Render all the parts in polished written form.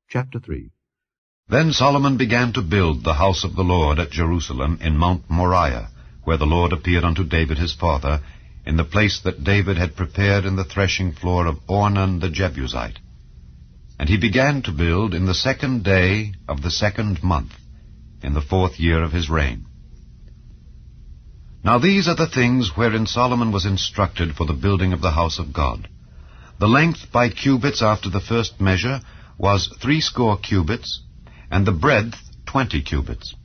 Chapter 3. Then Solomon began to build the house of the Lord at Jerusalem in Mount Moriah, where the Lord appeared unto David his father, in the place that David had prepared in the threshing floor of Ornan the Jebusite. And he began to build in the 2nd day of the 2nd month, in the 4th year of his reign. Now these are the things wherein Solomon was instructed for the building of the house of God. The length by cubits after the first measure was 60 cubits, and the breadth 20 cubits.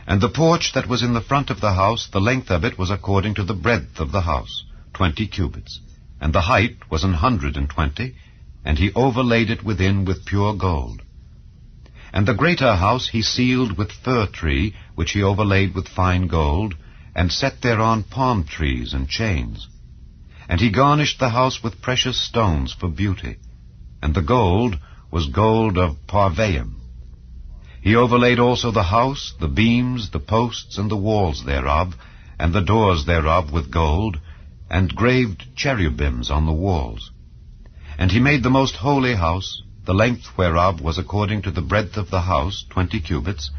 And the porch that was in the front of the house, the length of it was according to the breadth of the house, 20 cubits. And the height was 120, and he overlaid it within with pure gold. And the greater house he sealed with fir tree, which he overlaid with fine gold, and set thereon palm trees and chains. And he garnished the house with precious stones for beauty, and the gold was gold of Parvaim. He overlaid also the house, the beams, the posts, and the walls thereof, and the doors thereof with gold, and graved cherubims on the walls. And he made the most holy house, the length whereof was according to the breadth of the house 20 cubits,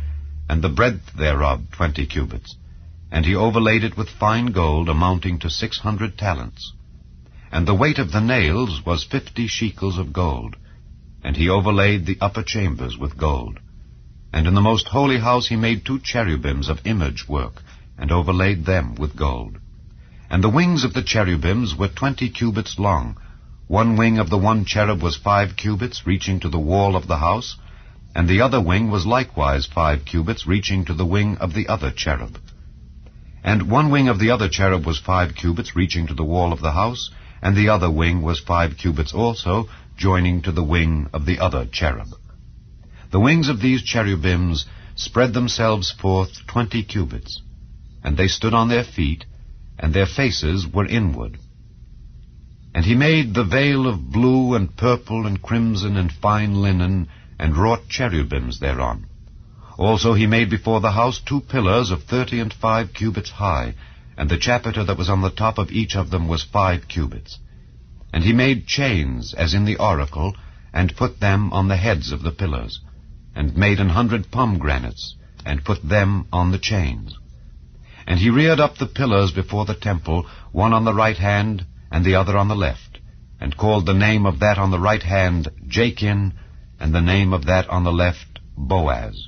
and the breadth thereof 20 cubits. And he overlaid it with fine gold amounting to 600 talents. And the weight of the nails was 50 shekels of gold. And he overlaid the upper chambers with gold. And in the most holy house he made 2 cherubims of image work, and overlaid them with gold. And the wings of the cherubims were 20 cubits long. One wing of the one cherub was 5 cubits, reaching to the wall of the house, and the other wing was likewise 5 cubits, reaching to the wing of the other cherub. And one wing of the other cherub was 5 cubits, reaching to the wall of the house, and the other wing was 5 cubits also, joining to the wing of the other cherub. The wings of these cherubims spread themselves forth 20 cubits, and they stood on their feet, and their faces were inward. And he made the veil of blue and purple and crimson and fine linen, and wrought cherubims thereon. Also he made before the house 2 pillars of 30 and 5 cubits high, and the chapiter that was on the top of each of them was 5 cubits. And he made chains, as in the oracle, and put them on the heads of the pillars, and made 100 pomegranates, and put them on the chains. And he reared up the pillars before the temple, one on the right hand, and the other on the left, and called the name of that on the right hand Jachin, and the name of that on the left Boaz.